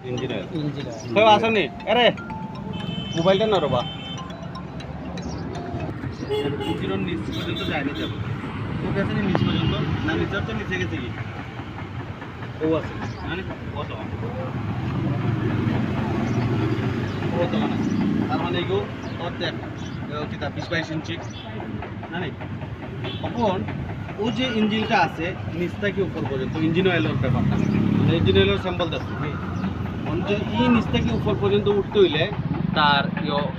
Engine oil আসেনি আরে মোবাইলটা না রবা ইঞ্জিনের নিচ পর্যন্ত যায়নি যাবো ওকে আছে নিচ পর্যন্ত না নিচের তো নিচে গেছে কি ও আছে মানে কত কত মানে তার মানে এগো অর্ধেক কিতা 20-22 ইঞ্চি না নাই তখন ও যে ইঞ্জিনটা আছে নিচ থেকে উপর পর্যন্ত ইঞ্জিন অয়েলের ব্যাপারটা ইঞ্জিন অয়েলের স্যাম্পল দেখছি যে এই নিচ থেকে উপর পর্যন্ত উঠতে হইলে তার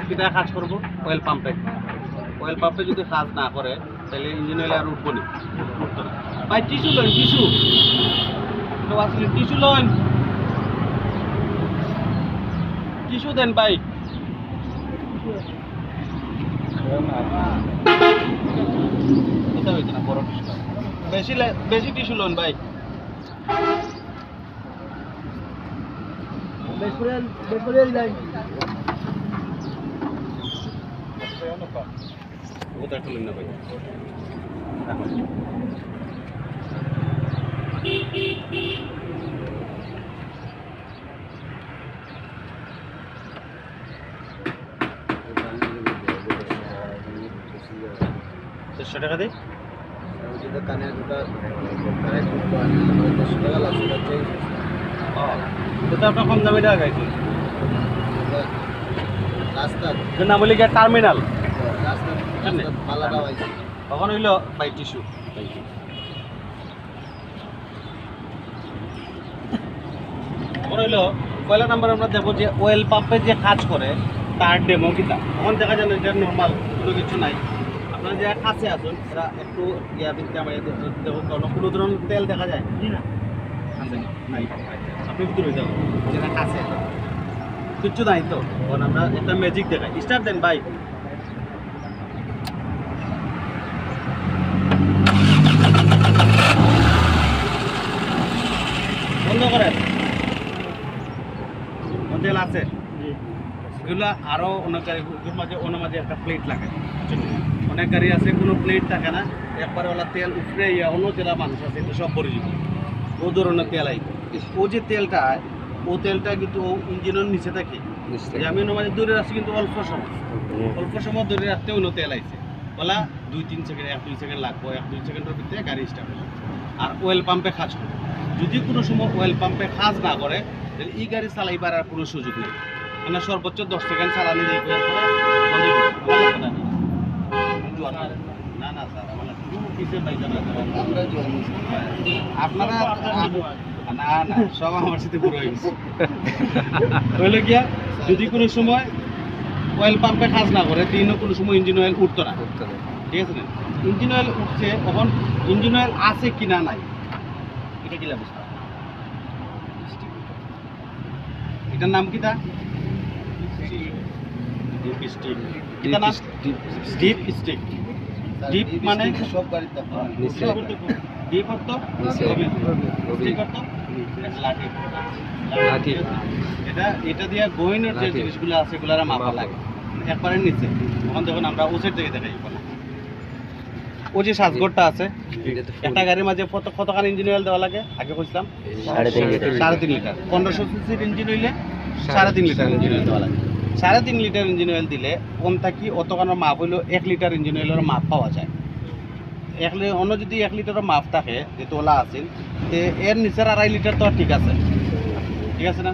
কিতা কাজ করবো অয়েল পাম্পে যদি কাজ না করে তাহলে ইঞ্জিন অয়েল আর উঠবো না উঠতো না ভাই টিস্যু লন টিস্যু দেন ভাই কোথায় হইতো না বড় টিস্যু বেশি টিস্যু লন ভাই কোথায় খুলেন না ভাই দেড়শো টাকা দিই এটা আপনার কম দামে টাকা গাইছে নাম বলি গিয়ে টার্মিনাল তখন হইল বাই টিস্যু তখন হইল পয়লা নাম্বার আমরা দেখবো যে অয়েল পাম্পে যে কাজ করে তার ডেমো কিতা তখন দেখা যায় এটা নর্মাল কোনো কিছু নাই আপনারা যে কাছে আসুন এরা একটু ইয়া দিতে আমার দেখুন কোনো ধরনের তেল দেখা যায় নাই আপনি ভিতরে হয়ে যাবেন যেটা কাছে কিচ্ছু নাই তো তখন আমরা একটা ম্যাজিক দেখাই স্টার্ট দেন ভাই বন্ধ করেন তেল আছে এগুলো আরও অনেক গাড়ির মাঝে একটা প্লেট লাগে অনেক গাড়ি আছে কোনো প্লেট থাকে না একবারে ওলা তেল উপরে ইয়া অন্য জেলা মানুষ আছে এটা সব পরিচিত ও ধরনের তেল আই ও যে তেলটা ও তেলটা কিন্তু ইঞ্জিনের নিচে থাকে আমি মাঝে দূরে রাখছি কিন্তু অল্প সময় ধরে রাখতে অন্য তেল আইছে বলা 2-3 সেকেন্ড 1-2 সেকেন্ড লাগবো 1-2 সেকেন্ডের ভিতরে গাড়ি স্টার্ট হবে আর অয়েল পাম্পে কাজ করে যদি কোনো সময় অয়েল পাম্পে কাজ না করে তাহলে এই গাড়ি চালাইবার আর কোনো সুযোগ নেই মানে সর্বোচ্চ 10 সেকেন্ড চালানি দিয়ে না স্যার আপনারা না সব আমার সাথে পুরো হয়ে গেছে হইলে গিয়া যদি কোনো সময় অয়েল পাম্পে কাজ না করে তিনও কোনো সময় ইঞ্জিন অয়েল উঠতো না ঠিক আছে না ইঞ্জিন অয়েল উঠছে তখন ইঞ্জিন অয়েল আছে কিনা নাই এটা কি অবস্থা এটার নাম কিটা ডিপ মানে সব গাড়িতে ডিপ অর্থ এটা দিয়ে গোয়েনের যে জিনিসগুলো আছে এগুলো মাপা লাগে একবারের নিচে তখন দেখুন আমরা ওসের থেকে দেখাই ও যে সাজগরটা আছে একটা গাড়ির মাঝে কতখানি ইঞ্জিন অয়েল দেওয়া লাগে আগে বলছিলাম 3.5 লিটার 1500 সিসির ইঞ্জিন হইলে 3.5 লিটার ইঞ্জিন অয়েল দেওয়া লাগে 3.5 লিটার ইঞ্জিন অয়েল দিলে কোন থাকি অতখানোর মাপ হইলেও 1 লিটার ইঞ্জিন অয়েলের মাপ পাওয়া যায় অন্য যদি 1 লিটারের মাপ থাকে যে তোলা আছে এর নিচের 2.5 লিটার তো ঠিক আছে না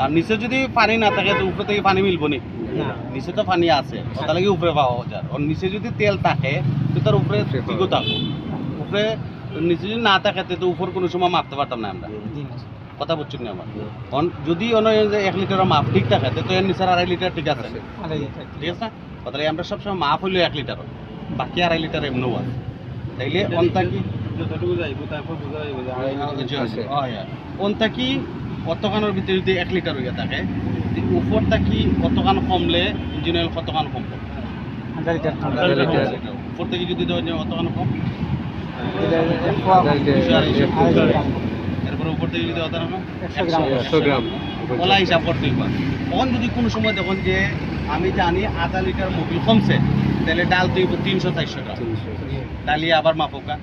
আর নিচে যদি পানি না থাকে তো উপরে থেকে পানি মিলবো নি নিচে তো পানি আছে ওটা লাগে উপরে পাওয়া যায় আর নিচে যদি তেল থাকে তো তার উপরে ঠিকও থাকবো উপরে নিচে যদি না থাকে তো উপর কোনো সময় মাপতে পারতাম না আমরা কথা বলছি না আমার যদি অন্য 1 লিটারের মাপ ঠিক থাকে তো এর নিচের 2.5 লিটার ঠিক আছে ঠিক আছে না কথা লাগে আমরা সবসময় মাপ হইলেও 1 লিটার বাকি 2.5 লিটার এমনও আছে তাইলে অন থাকি যতটুকু যাইব তারপর বোঝা যাইব অন থাকি অতখানোর ভিতরে যদি 1 লিটার হইয়া থাকে উপর থাকি অতখান কমলে ইঞ্জিন অয়েল কতখান কম পড়বে 1000 লিটার উপর থেকে যদি দেওয়া যায় অতখান কম এরপরে উপর থেকে যদি অতখান 100 গ্রাম ওলা হিসাব করতে হবে তখন যদি কোনো সময় দেখুন যে আমি জানি 0.5 লিটার মোবিল কমছে তাহলে ডাল তুই 300-400 গ্রাম ডালিয়ে আবার মাপকা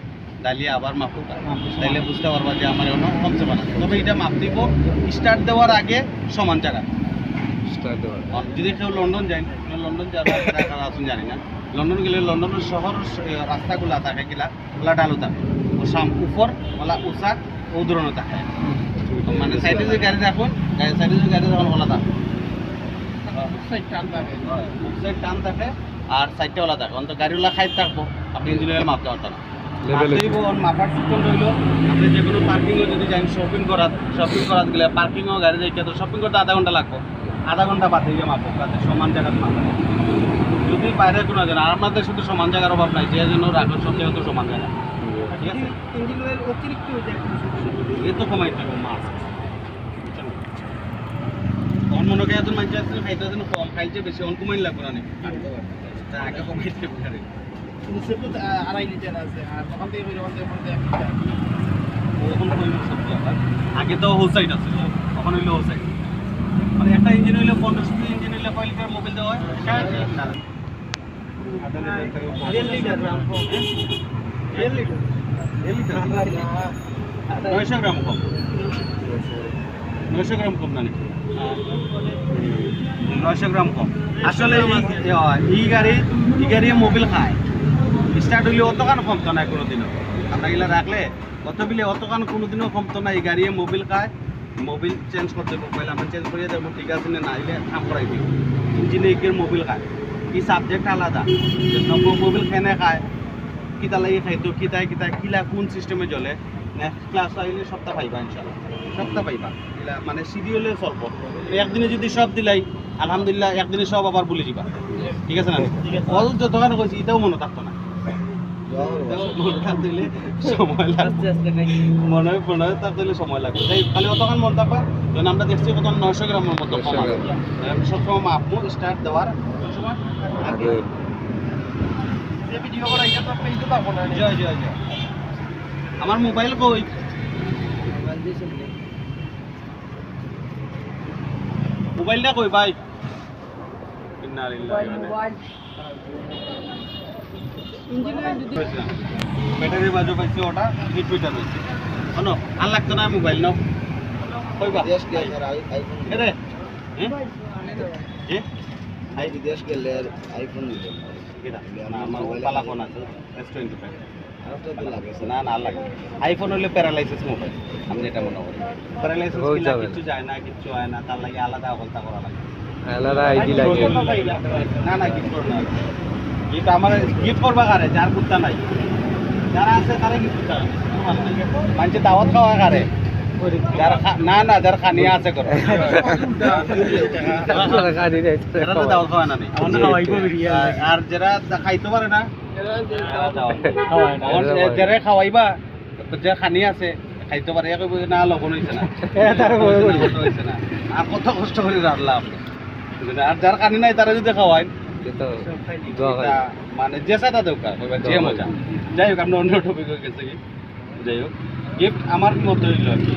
ডালিয়ে আবার মাপুক, তাইলে বুঝতে পারবা যে আমার এখনো কমছে পারে। তবে এটা মাপ দিব স্টার্ট দেওয়ার আগে সমান জায়গা। যদি কেউ লন্ডন যায়, লন্ডন যারা আসুন জানি না, লন্ডন গেলে লন্ডনের শহর রাস্তাগুলা থাকে কিলা ওলা ডালু থাকে, ও উপর ওলা উঁচা ও দূরণও থাকে, মানে সাইডে যে গাড়ি রাখুন সাইডে যে গাড়ি রাখুন ওলা থাকে, টান থাকে আর সাইডটা ওলা থাকে, অন্তত গাড়িওয়ালা খাই থাকবো, আপনি ইঞ্জিন অয়েল মাপতে পারতেন না। মাপার সিস্টেম রইল, আপনি যে কোনো পার্কিংও যদি যাই শপিং করাত গেলে পার্কিংও গাড়ি রেখে তো শপিং করতে আধা ঘন্টা লাগবো, আধা ঘন্টা বাদ দিয়ে মাপক তাতে সমান জায়গাতে মাপা। যদি বাইরে কোনো জন আর আমাদের শুধু সমান জায়গার অভাব নাই, যে জন্য রাখুন সব জায়গা তো সমান জায়গা, ঠিক আছে। এ তো কমাই থাকবো মাছ তখন মনে করি এত মানুষ আসলে খাইতে যেন কম খাইছে বেশি অন কমাই লাগবে না আগে কমাই থাকবে। আড়াই লিটার আছে আর তখন থেকে আগে তো হোল সাইড আছে, তখন হইলো হোল সাইড, মানে একটা ইঞ্জিন হইলে 1500 ইঞ্জিন হইলে 5 লিটার মোবিল দেওয়া হয়, 900 গ্রাম কম, 900 গ্রাম কম না, 900 গ্রাম কম। আসলে এই গাড়ি মোবিল খায়, স্টার্ট হইলে অতখান কমতো না কোনোদিনও, আমরা এগুলো রাখলে অত বিলে অতখান কোনোদিনও কমতো না। এই গাড়ি মোবিল খায়, মোবিল চেঞ্জ করতে মোবাইল আমরা চেঞ্জ করিয়ে দেবো, ঠিক আছে না নাইলে কাম করাই দিই। ইঞ্জিনে এগিয়ে মোবিল খায়, এই সাবজেক্ট আলাদা, মোবিল খেনে খায়, কিতা লাগে খাইতো কিতায় কিলা কোন সিস্টেমে চলে। নেক্সট ক্লাস আইলে সপ্তাহ পাইবা, ইনশাল্লাহ সপ্তাহ পাইবা, এগুলা মানে সিডিউলে চলব। একদিনে যদি সব দিলাই আলহামদুলিল্লাহ, একদিনে সব আবার ভুলে যাবা, ঠিক আছে না। অল যতখানে কইছি এটাও মনে থাকতো না, মনে থাকতে সময় লাগবে, মনে থাকতে সময় লাগবে। তাই খালি অতখান মনে থাকবা, যেন আমরা দেখছি কত 900 গ্রামের মতো কম আছে। সবসময় মাপবো স্টার্ট দেওয়ার সময় আগে। জয় জয় জয়। আমার মোবাইল কই? মোবাইলটা কই ভাই? ব্যাটারি বাজো পাইছি, ওটা হিট মিটার হয়েছে শোনো, আর লাগতো না মোবাইল নাও কইবা রে বিদেশ গেলে আইফোন নিতে আমার পালা ফোন আছে S25 না না লাগে। আইফোন হলে প্যারালাইসিস মোবাইল, আমি যেটা মনে করি প্যারালাইসিস কিছু যায় না, কিচ্ছু হয় না, তার লাগে আলাদা অবস্থা করা লাগে, আলাদা আইডি লাগে। না না গিফট করবে না, গিফট আমার গিফট করবা কারে যার কুত্তা নাই, যারা আছে তারা গিফট করতে হবে। মানুষে দাওয়াত খাওয়া কারে, যারা না না যারা খানিয়া আছে করো দাওয়াত খাওয়া না নেই, আর যারা খাইতে পারে না যারা খাওয়াইবা, যে খানি আছে খাইতে পারে না লবণ হয়েছে না হয়েছে না, আর কত কষ্ট করে রাখলাম। আর যার খানি নাই তারা যদি খাওয়াই মানে যে সাদা দরকার যে মজা। যাই হোক আমরা অন্য টপিক হয়ে গেছে কি, যাই হোক গিফট আমার মতো হইল আর কি।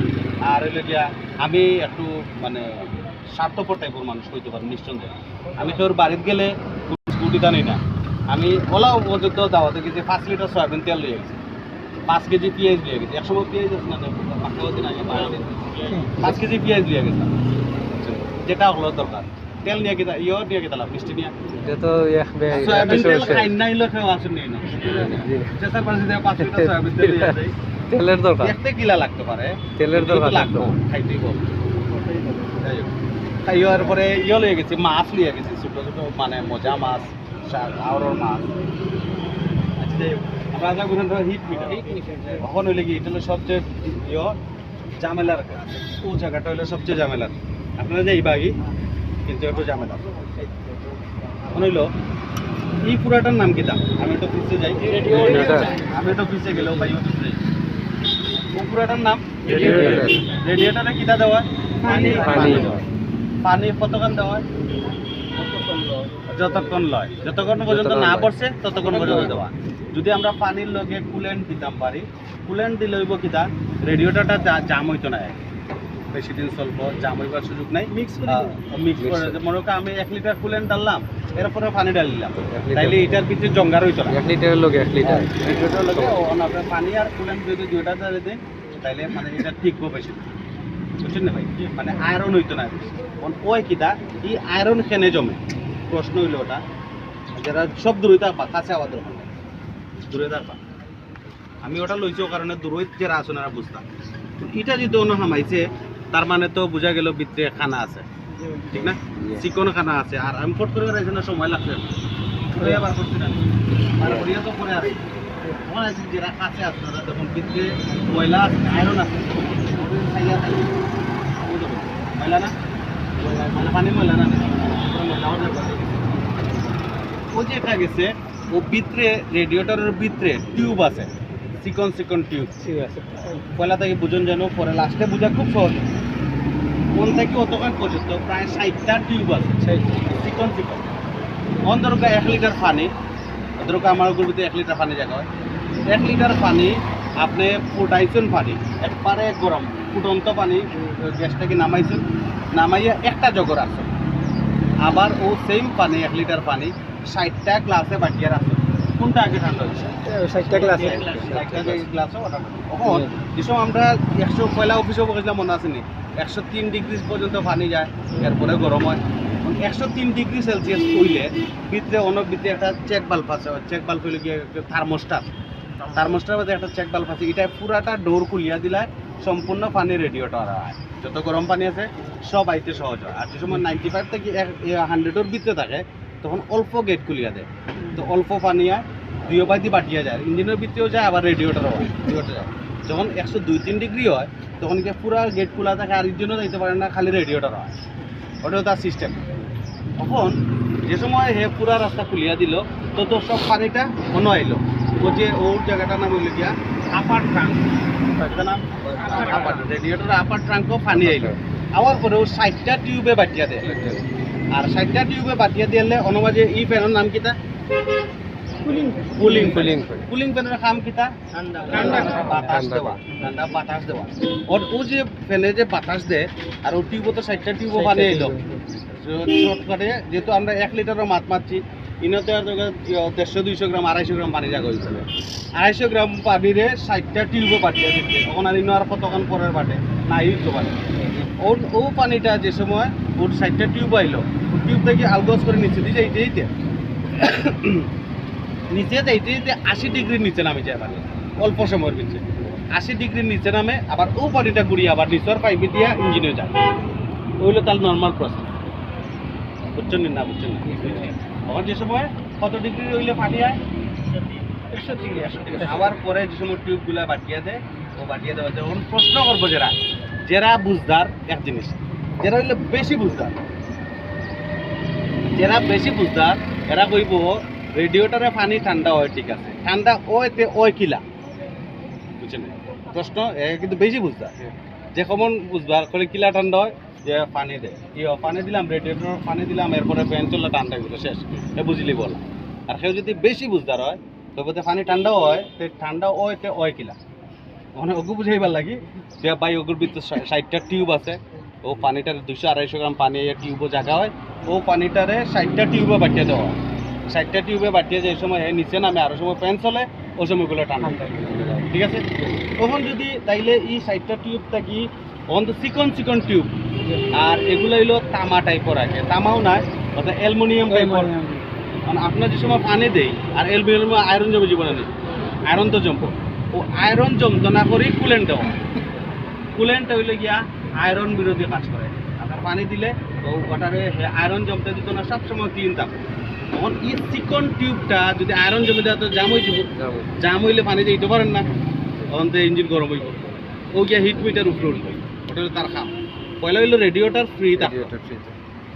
আর হইল গিয়া আমি একটু মানে স্বার্থপর টাইপের মানুষ হইতে পারি নিঃসন্দেহে। আমি তোর বাড়িতে গেলে স্কুটিটা নেই না, আমি ওলা পর্যন্ত দাওয়াতে গেছি 5 লিটার সয়াবিন তেল লিয়ে গেছি, 5 কেজি পেঁয়াজ লিয়ে গেছি, একসময় পেঁয়াজ আছে না 5 কেজি পেঁয়াজ লিয়ে গেছিলাম, যেটা হলো দরকার। তেল নিয়ে গেতা নিয়ে গেতাম মিষ্টি নিয়ে সয়াবিন তেল খাই নাই লোক আসুন নেই না চেষ্টা করছি 5 লিটার সয়াবিন তেল লিয়ে যাই। তেলের দরকার দেখতে কিলা লাগতে পারে, তেলের দরকার লাগবে খাইতেই বল। যাই হোক খাইয়ার পরে লিয়ে গেছি, মাছ লিয়ে গেছি ছোটো ছোটো মানে মজা মাছ, আওড়র মাছ। আচ্ছা যাই হোক আমরা যা বলেন হিট মিটার, কখন হইলে কি এটা হলো সবচেয়ে ঝামেলার, ও জায়গাটা হইলো সবচেয়ে ঝামেলার। আপনারা যাইবা কি কিন্তু একটু ঝামেলা মনে হইলো। এই পুরাটার নাম কি দাম? আমি তো পিছিয়ে যাই, আমি তো পিছিয়ে গেলেও ভাই পিছিয়ে যাই। ও পুরাটার নাম রেডিয়েটারে কিটা দেওয়া? পানি কতক্ষণ দেওয়া? যতক্ষণ লয়, যতক্ষণ পর্যন্ত না পড়ছে ততক্ষণ পর্যন্ত দেওয়া। যদি আমরা পানির লগে কুলেন্ট দিতাম পারি, কুলেন্ট দিলে হইব কিতা রেডিয়েটরটা জাম হইতো না, বেশি দিন চলবো, জাম হইবার সুযোগ নাই। মিক্স করে মনে করো আমি 1 লিটার কুলেন্ট ডাললাম, এরপরে পানি ডালিলাম, তাইলে এটার ভিতরে জঙ্গার হইতো না। 1 লিটারের লোক 1 লিটার রেডিওটার লগে আপনার পানি আর কুলেন্ট যদি দুইটা ডালে দেন তাইলে মানে এটা টিকবো বেশি, বুঝছেন না ভাই? মানে আয়রন হইতো না বেশি। ওই কিটা এই আয়রন কেনে জমে, প্রশ্ন হইলো ওটা। যারা সব দূরে থাকবা, কাছে আবার দরকার নাই, দূরে থাকবা। আমি ওটা লইছি ও কারণে দূরে যারা আসুন আর বুঝতাম। এটা যদি অন্য হামাইছে তার মানে তো বোঝা গেল ভিতরে খানা আছে, ঠিক না? চিকন খানা আছে। আর আমি ফট করে রাখছি না, সময় লাগছে আবার করছি না, আর হরিয়া তো পরে আর মনে আছে যারা কাছে আপনারা যখন ভিতরে ময়লা আছে, আয়রন আছে, খাইয়া থাকে ময়লা না, মানে পানি ময়লা না, ও যেটা গেছে ও ভিতরে রেডিয়েটরের ভিতরে টিউব আছে, চিকন চিকন টিউব আছে। পয়লা থেকে বুঝুন যেন, পরে লাস্টে বোঝা খুব সহজ। কোন থেকে অতক্ষণ পর্যন্ত প্রায় 60টা টিউব আছে, চিকন চিকন। ধরুন 1 লিটার পানি, ধরুন আমার গরুতে 1 লিটার পানি জায়গা হয়, 1 লিটার পানি আপনি ফুটাইছেন, পানি একবারে গরম ফুটন্ত পানি গ্যাসটাকে নামাইছেন, নামাইয়া একটা জগর আছে। আবার ও সেম পানি 1 লিটার পানি 60টা গ্লাসে বাটিয়ে রাখছে। কোনটা আগে ঠান্ডা হচ্ছে? 60টা গ্লাসে। 60টা গ্লাসে ওটা এখন যেসব আমরা 100 পয়লা অফিসে বসেছিলাম, মনে আছে নি? 103 ডিগ্রি পর্যন্ত পানি যায়, এরপরে গরম হয়। 103 ডিগ্রি সেলসিয়াস হইলে ভিতরে অনেক ভিতরে একটা চেক বাল্ব আছে, চেক বাল্ব হইলে গিয়ে থার্মোস্টার মধ্যে একটা চেক বাল্ব আছে। এটা পুরাটা ডোর খুলিয়া দিলে সম্পূর্ণ পানি রেডিয়েটর হয়, যত গরম পানি আছে সব আইতে সহজ হয়। আর যে সময় 95 থেকে 100-এর ভিতরে থাকে তখন অল্প গেট খুলিয়া দেয়, তো অল্প পানি হয়, দুইও বাইদি বাটিয়া যায়, ইঞ্জিনের ভিতরেও যায়, আবার রেডিয়েটরও হয়, রেডিয়েটর যায়। যখন 102-3 ডিগ্রি হয় তখন কি পুরা গেট খোলা থাকে, আর ইঞ্জিনও যাইতে পারে না, খালি রেডিয়েটর হয়। ওটাও তার সিস্টেম। তখন যে সময় হে পুরা রাস্তা খুলিয়া দিল তো সব পানিটা মনে আইলো, ও যে ওর জায়গাটার নাম হইল গিয়া আপার ট্রাঙ্ক, নাম রেডিয়েটর আপার ট্রাঙ্কও পানি আইলো। আওয়ার পরে ও 60টা টিউবে বাটিয়া দেয়, আর 60টা টিউবে বাটিয়া দিলে অনুমাজে ই ফ্যানের নাম কিতা? কুলিং ফ্যানের কাম কিতা? ঠান্ডা বাতাস দেওয়া, ঠান্ডা বাতাস দেওয়া। ওর ও যে ফ্যানে যে বাতাস দেয়, আর ও টিউবও তো 60টা টিউবও পানি আইলো। শর্টকাটে যেহেতু আমরা 1 লিটারও মাছ মারছি, ইনতে 150-200 গ্রাম 250 গ্রাম পানি জায়গা হয়েছে, 250 গ্রাম পানিরে 60টা টিউবে বাটিয়ে দিচ্ছে। তখন আর ইনো আর কতক্ষণ পরের বাটে না ইউজ পারে। ও পানিটা যে সময় ওর 60টা টিউব আইলো, টিউব থেকে আলগজ করে নিচে দিয়ে যাইতে নিচে যাইতে 80 ডিগ্রির নিচে নামে যায় পানি, অল্প সময়ের নিচে 80 ডিগ্রির নিচে নামে। আবার ও পানিটা ঘুরিয়ে আবার নিচের পাইপে দিয়ে ইঞ্জিনে যায়, ওইগুলো তার নর্মাল প্রসেস। বুঝছেন না? বুঝছেন না? তখন যে সময় কত ডিগ্রি হইলে পানি হয়? 100 ডিগ্রি। আবার পরে যে সময় টিউবগুলা বাটিয়ে দেয়, ও বাটিয়ে দেওয়া যায়। এখন প্রশ্ন করবো যারা বুঝদার এক জিনিস, যারা হইলে বেশি বুঝদার, এরা কইব রেডিয়েটরে পানি ঠান্ডা হয়, ঠিক আছে, ঠান্ডা ওইতে ওই কিলা, বুঝছেন? প্রশ্ন কিন্তু বেশি বুঝদার যে কমন বুঝবার করে কিলা ঠান্ডা হয়, যে পানি দেয়, পানি দিলাম, রেডিয়েটর পানি দিলাম, এরপরে ফ্যান চললে ঠান্ডা গেলো, শেষ, এ বুঝলি বল। আর কেউ যদি বেশি বুঝদার হয় তবে পানি ঠান্ডাও হয়, ঠান্ডা ওইতে ওই কিলা, মানে ওকে বুঝাইবার লাগি যে ভাই ওগুর ভিতরে 60টা টিউব আছে, ও পানিটার 200-250 গ্রাম পানি টিউবও জায়গা হয়, ও পানিটারে 60টা টিউবে বাটিয়ে দেওয়া হয়। 60টা টিউবে বাটিয়ে যে সময় নিচে নামে, আরও সময় ফ্যান চলে, ওই সময়গুলো ঠান্ডা, ঠিক আছে? তখন যদি তাইলে এই 60টা টিউব থাকি তখন তো চিকন চিকন টিউব, আর এগুলো হইলো তামা টাইপের আছে, তামাও নাই, অর্থাৎ অ্যালুমিনিয়াম টাইপের। মানে আপনার যে সময় পানি দেই আর অ্যালুমিনিয়াম আয়রন জমে জীবনে নেই, আয়রন তো জমবো, ও আয়রন জমতো না করেই কুলেন্ট দেওয়া। কুলেন্ট হইলে গিয়া আয়রন বিরোধী কাজ করে, আপনার পানি দিলে ও ওটারে আয়রন জমতে দিত না, সবসময় ক্লিন থাকবে। তখন এই চিকন টিউবটা যদি আয়রন জমে দেওয়া তো জাম হয়ে যাব, জাম হইলে পানি দিতে পারেন না, তখন তো ইঞ্জিন গরম হইব, ও গিয়া হিট মিটার উপরে উঠবে, ওটা তার খাম। পয়লা হইলো রেডিয়েটর ফ্রি থাকে,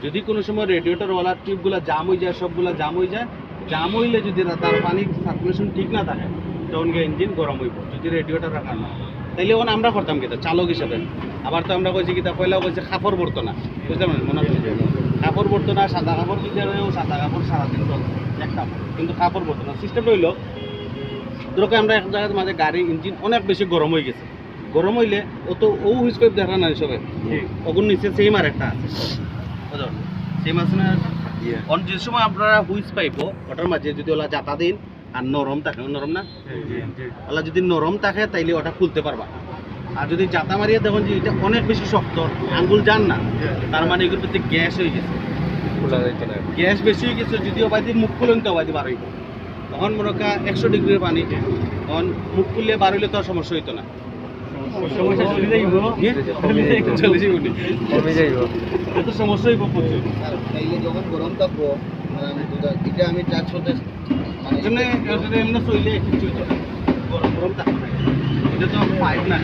যদি কোনো সময় রেডিয়েটরওয়ালা টিউবগুলো জাম হয়ে যায়, সবগুলো জাম হয়ে যায়, জাম হইলে যদি তার পানি সার্কুলেশন ঠিক না থাকে তখন গিয়ে ইঞ্জিন গরম হইব, যদি রেডিয়েটর রাখার না। তাইলে এখন আমরা করতাম কিতা চালক হিসাবে, আবার তো আমরা কইছি কিতা পয়লা কইছে কাপড় পরতো না, বুঝলাম না? মনে হচ্ছে কাপড় পরতো না, সাদা কাপড় ভিতরেও সাদা কাপড় সারাদিন চলতো এক কাপড়, কিন্তু কাপড় পরতো না। সিস্টেমটা হইলো ধরো আমরা এক জায়গায় মাঝে গাড়ি ইঞ্জিন অনেক বেশি গরম হয়ে গেছে, গরম হইলে ও তো ও হুইজ করে দেখা নাই সবে ওগুন নিচে সেম আর একটা আছে বুঝো সেম আছে না অন যে সময় আপনারা হুইজ পাইবো ওটার মাঝে যদি ওলা জাতা দিন আর নরম থাকে নরম না ওলা যদি নরম থাকে তাইলে ওটা খুলতে পারবা আর যদি জাতা মারিয়ে দেখুন যে এটা অনেক বেশি শক্ত আঙ্গুল যান না তার মানে এগুলোর ভিতরে গ্যাস হয়ে গেছে খোলা যাইতো না গ্যাস বেশি হয়ে গেছে যদি অবাধি মুখ খুলেন তো অবাধি বার হইব তখন মনে কা 100 ডিগ্রির পানি তখন মুখ খুললে বার হইলে তো আর সমস্যা হইতো না চলে যাইব কমে যাইব এত সমস্যা হইব প্রচুর আর তাইলে যখন গরম থাকবো আমি দুধ এটা আমি চার্জ করতে এর জন্য এমনি চইলে কিছু হইতো না গরম গরম থাকতো না এটা তো পাইপ না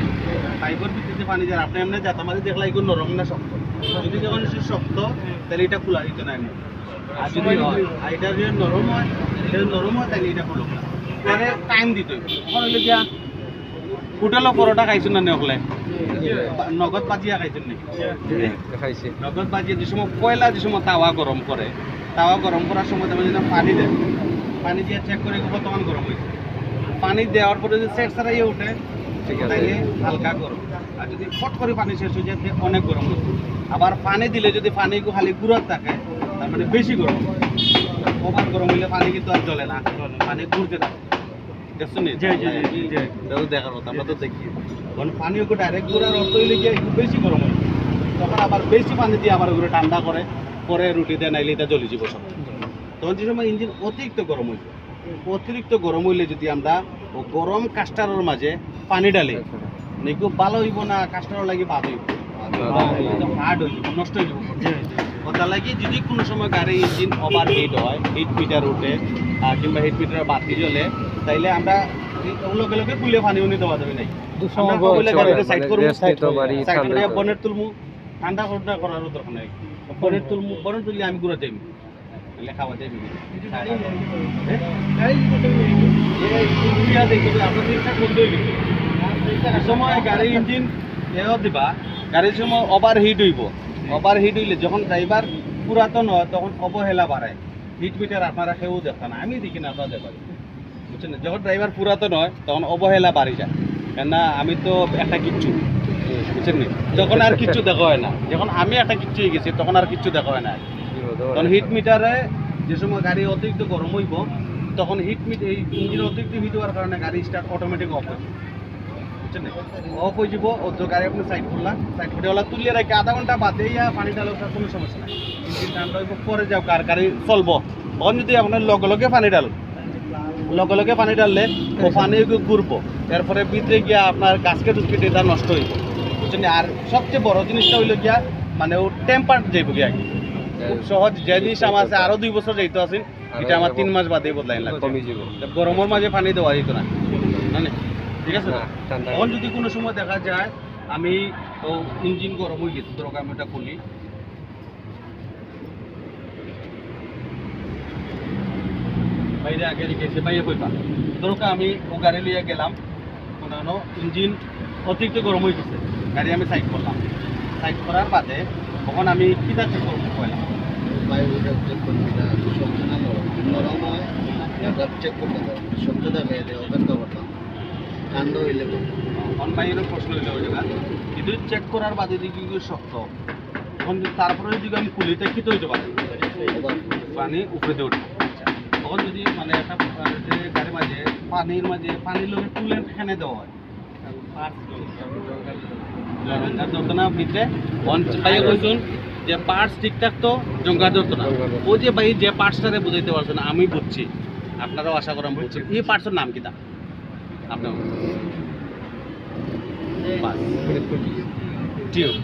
পাইপের ভিতরে পানি যায় আপনি এমনি যাতা মারি দেখলা এগুলো নরম না শক্ত যদি যখন সে শক্ত তাহলে এটা খোলা দিত না এমনি আর যদি হয় আর এটা যদি নরম হয় তাহলে এটা খোলো না মানে টাইম দিতে হবে তখন হইলে গিয়া হোটেলও পরোটা খাইছো না নেওয়া নগদ বাজিয়া খাইছেন নাকি খাইছি নগদ বাজিয়ে যে সময় কয়লা যে সময় তাওয়া গরম করার সময় তুমি যদি পানি দেন পানি দিয়ে চেক করে কতক্ষণ গরম হয়েছে পানি দেওয়ার পরে যদি সেট ছাড়াইয়ে ওঠে ঠিক আছে। তাইলে হালকা গরম আর যদি ফট করে পানি শেষ হয়ে যায় তাহলে অনেক গরম হচ্ছে আবার পানি দিলে যদি পানি খালি গুঁড়ার থাকে তার মানে বেশি গরম ওভার গরম হইলে পানি কিন্তু আর জ্বলে না পানি ঘুরতে থাকে দেখছো নি দেখার কথা আমরা তো দেখি কারণ পানি ওকে ডাইরেক্ট গুঁড়ার অর্থ হইলে গিয়ে একটু বেশি গরম হয় তখন আবার বেশি পানি দিয়ে আবার ওগুলো ঠান্ডা করে পরে রুটি দেয় নাইলে এটা জ্বলে যাব সব তখন যে সময় ইঞ্জিন অতিরিক্ত গরম হইলে যদি আমরা ও গরম কাস্টারের মাঝে পানি ডালি খুব ভালো হইব না কাস্টারও লাগি বাদ হইব হার্ড হইব নষ্ট হয়ে যাব কথা লাগি যদি কোনো সময় গাড়ির ইঞ্জিন ওভার হিট হয় হিট মিটার উঠে কিংবা হিট মিটার বাতি জ্বলে তাইলে আমরা লগে লগে খুলে পানিও নিতে পারবে নাই সাইড করবো সাইড করে বনের তুলমু ঠান্ডা করার দরকার নাই বনের তুললে আমি ঘুরে যাইব খাওয়া যাইবি সময় গাড়ির ইঞ্জিন দিবা গাড়ির সময় ওভার হিট হইলে যখন ড্রাইভার পুরাতন হয় তখন অবহেলা বাড়ায় হিট মিটার আপনারা কেউ দেখা না আমি দেখি না আপনারা দেখেন বুঝছেন না যখন ড্রাইভার পুরাতন হয় তখন অবহেলা বাড়ি যায় কেননা আমি তো একটা কিচ্ছু বুঝছেন নি তখন আর কিচ্ছু দেখা হয় না যখন আমি একটা কিচ্ছু হয়ে গেছি তখন আর কিচ্ছু দেখা হয় না তখন হিট মিটারে যে সময় গাড়ি অতিরিক্ত গরম হইব তখন এই ইঞ্জিন অতিরিক্ত হিট হওয়ার কারণে গাড়ি স্টার্ট অটোমেটিক অফ হয়ে বুঝছেন অফ হয়ে যাব অত গাড়ি আপনি সাইড করলাম সাইড করে ওলা তুলিয়ে রাখি আধা ঘন্টা বাদে পানি ডালো কোনো সমস্যা নাই ইঞ্জিন ঠান্ডা হইব পরে যাও গাড়ি চলবো তখন যদি আপনার লগে লগে পানি ডাললে ও পানি ঘুরবো এরপরে ভিতরে গিয়া আপনার গাছকে টুসকে এটা নষ্ট হইব বুঝছেন আর সবচেয়ে বড় জিনিসটা হইলো গিয়া মানে ও টেম্পার যাইব গিয়া খুব সহজ যে জিনিস আমার আছে আরো 2 বছর যাইতে আছে এটা আমার 3 মাস বাদে বদলাই লাগবে কমে যাব গরমের মাঝে পানি দেওয়া যেত না জানেন ঠিক আছে ঠান্ডা তখন যদি কোনো সময় দেখা যায় আমি ও ইঞ্জিন গরম হয়ে গেছে ধরো আমি এটা খুলি বাইরে আগে রেখেছে বাইরে কইবা ধরো আমি ও গাড়ি লিয়ে গেলাম কোনো ইঞ্জিন অতিরিক্ত গরম হয়ে গেছে গাড়ি আমি সাইড করলাম সাইড করার বাদে তখন আমি কিটা চেক করবো কয়লা বায়ুটা চেক করতে শক্ত না নরম হয় এটা চেক করতে হবে শক্ত থাকে ওখান তো করতাম ঠান্ডা হইলে অনলাইনের প্রশ্ন হইলে ওই জায়গা কিন্তু চেক করার বাদে যদি শক্ত তখন তারপরে যদি আমি কুলিতে খিতে হইতে পারি পানি উপরে দিয়ে উঠে তখন যদি মানে একটা যে গাড়ির মাঝে পানির লোকের তুলে ফেনে দেওয়া হয় ভিতরে ভাইয়া কইছুন যে পার্টস ঠিকঠাক তো জঙ্গা ধরতো না ও যে ভাই যে পার্টসটারে বুঝাইতে পারছে না আমি বুঝছি আপনারাও আশা করেন বুঝছেন এই পার্টসের নাম কিতা আপনার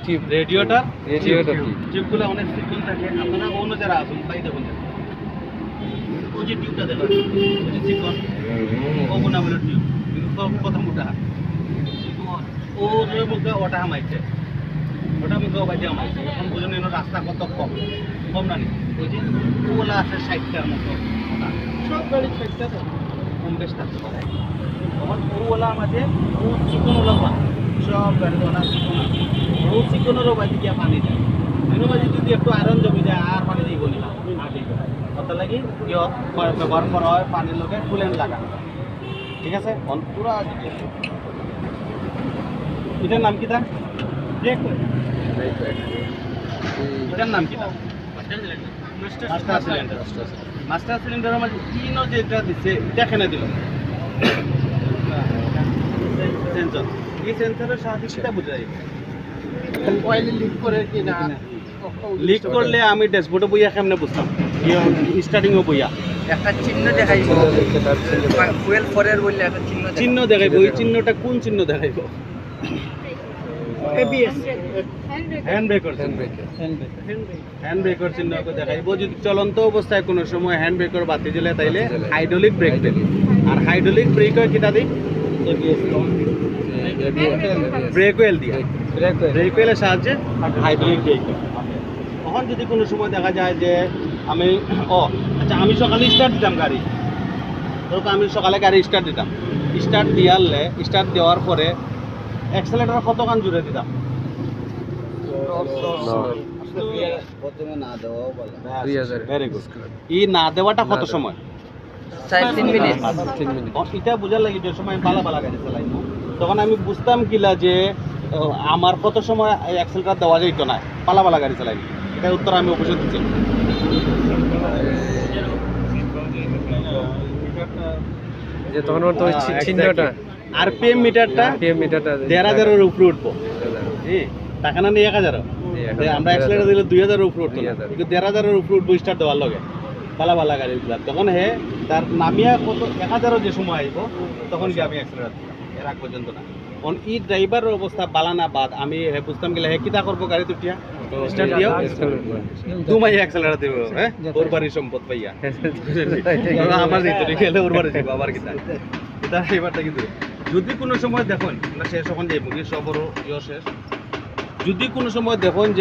টিউব রেডিওটার টিউবগুলো অনেক সিকন থাকে আপনারা অন্য যারা আসুন তাই দেখুন ও যে টিউবটা দেখুন ও যে সিকন ও কোনা বলে টিউব কিন্তু কত মোটা ওর মুখে ওটা হামাইছে ওটা মুখে বাজে হামাইছে এখন বুঝুন এর রাস্তা কত কম না নি ওই যে ওলা আছে 60টার মতো সব গাড়ি 60টা তো কম বেশ থাকতে পারে তখন ওলা মাঝে ও চিকন ওলা পান সব গাড়ি ওলা চিকন ও চিকনেরও বাজি গিয়া পানি দেয় এর মাঝে যদি একটু আয়রন জমি যায় আর পানি দিব না কত লাগি ইয়ত ব্যবহার করা হয় পানির লগে কুলেন লাগা ঠিক আছে পুরা এটার নাম কি তা এটার নাম কি তা মাস্টার সিলিন্ডার মাস্টার সিলিন্ডারের মাঝে তিনও যেটা দিচ্ছে এটা কেন দিল সেন্সর এই সেন্সরের সাহায্যে সেটা বোঝা যাবে অয়েল লিক করে কি না লিক করলে আমি ড্যাশবোর্ডে বইয়া কেমনে বুঝতাম স্টার্টিংও বইয়া একটা চিহ্ন দেখাইব ফুয়েল ফরের বললে একটা চিহ্ন চিহ্ন দেখাইব ওই চিহ্নটা কোন চিহ্ন দেখাইব ABS hand breaker hand breaker চিহ্ন দেখাইব যদি চলন্ত অবস্থায় কোনো সময় হ্যান্ড ব্রেকার বাতি দিলে তাইলে হাইড্রোলিক ব্রেক দেবে আর হাইড্রোলিক ব্রেক হয় কিটা দিই ব্রেক ওয়েল দিয়ে ব্রেক ওয়েলের সাহায্যে হাইড্রোলিক ব্রেক তখন যদি কোনো সময় দেখা যায় যে আমি আচ্ছা আমি সকালে স্টার্ট দিতাম গাড়ি ধরো আমি সকালে গাড়ি স্টার্ট দিতাম স্টার্ট দেওয়ার পরে অ্যাক্সেলেটার কতক্ষণ জুড়ে দিতাম প্রথমে না দেওয়াও বলে ভেরি গুড এই না দেওয়াটা কত সময় 4-3 মিনিট এটা বোঝার লাগে যে সময় পালা গাড়ি চালাইব তখন আমি বুঝতাম কিলা যে আমার কত সময় অ্যাক্সেলেটার দেওয়া যাইত না পালা গাড়ি চালাই এটা উত্তর আমি অবশ্যই দিচ্ছি যে তখন তো ওই চিহ্নটা আরপিএম মিটারটা মিটারটা 1000 উপরে উঠবো টাকা না নিয়ে 1000 আমরা অ্যাক্সেলেটার দিলে 2000 উপরে উঠতো 1000 উপরে উঠবো স্টার্ট দেওয়ার লগে পালা গাড়ি তখন হে তার নামিয়া কত 1000 যে সময় আইব তখন কি আমি অ্যাক্সেলেটার দিলাম এর আগ পর্যন্ত না অন ই ড্রাইভারের অবস্থা বালা না বাদ আমি বুঝতাম গেলে হে কিতা করবো গাড়ি তুটিয়া স্টার্ট দিও তুমি অ্যাক্সেলেটার দিব হ্যাঁ ওর বাড়ির সম্পদ পাইয়া আমার যেতে গেলে ওর বাড়ি যাব আবার কিতা এটা এবারটা কিন্তু যদি কোনো সময় দেখুন আমরা শেষ যখন যাই মুগি সবরও শেষ যদি কোনো সময় দেখুন যে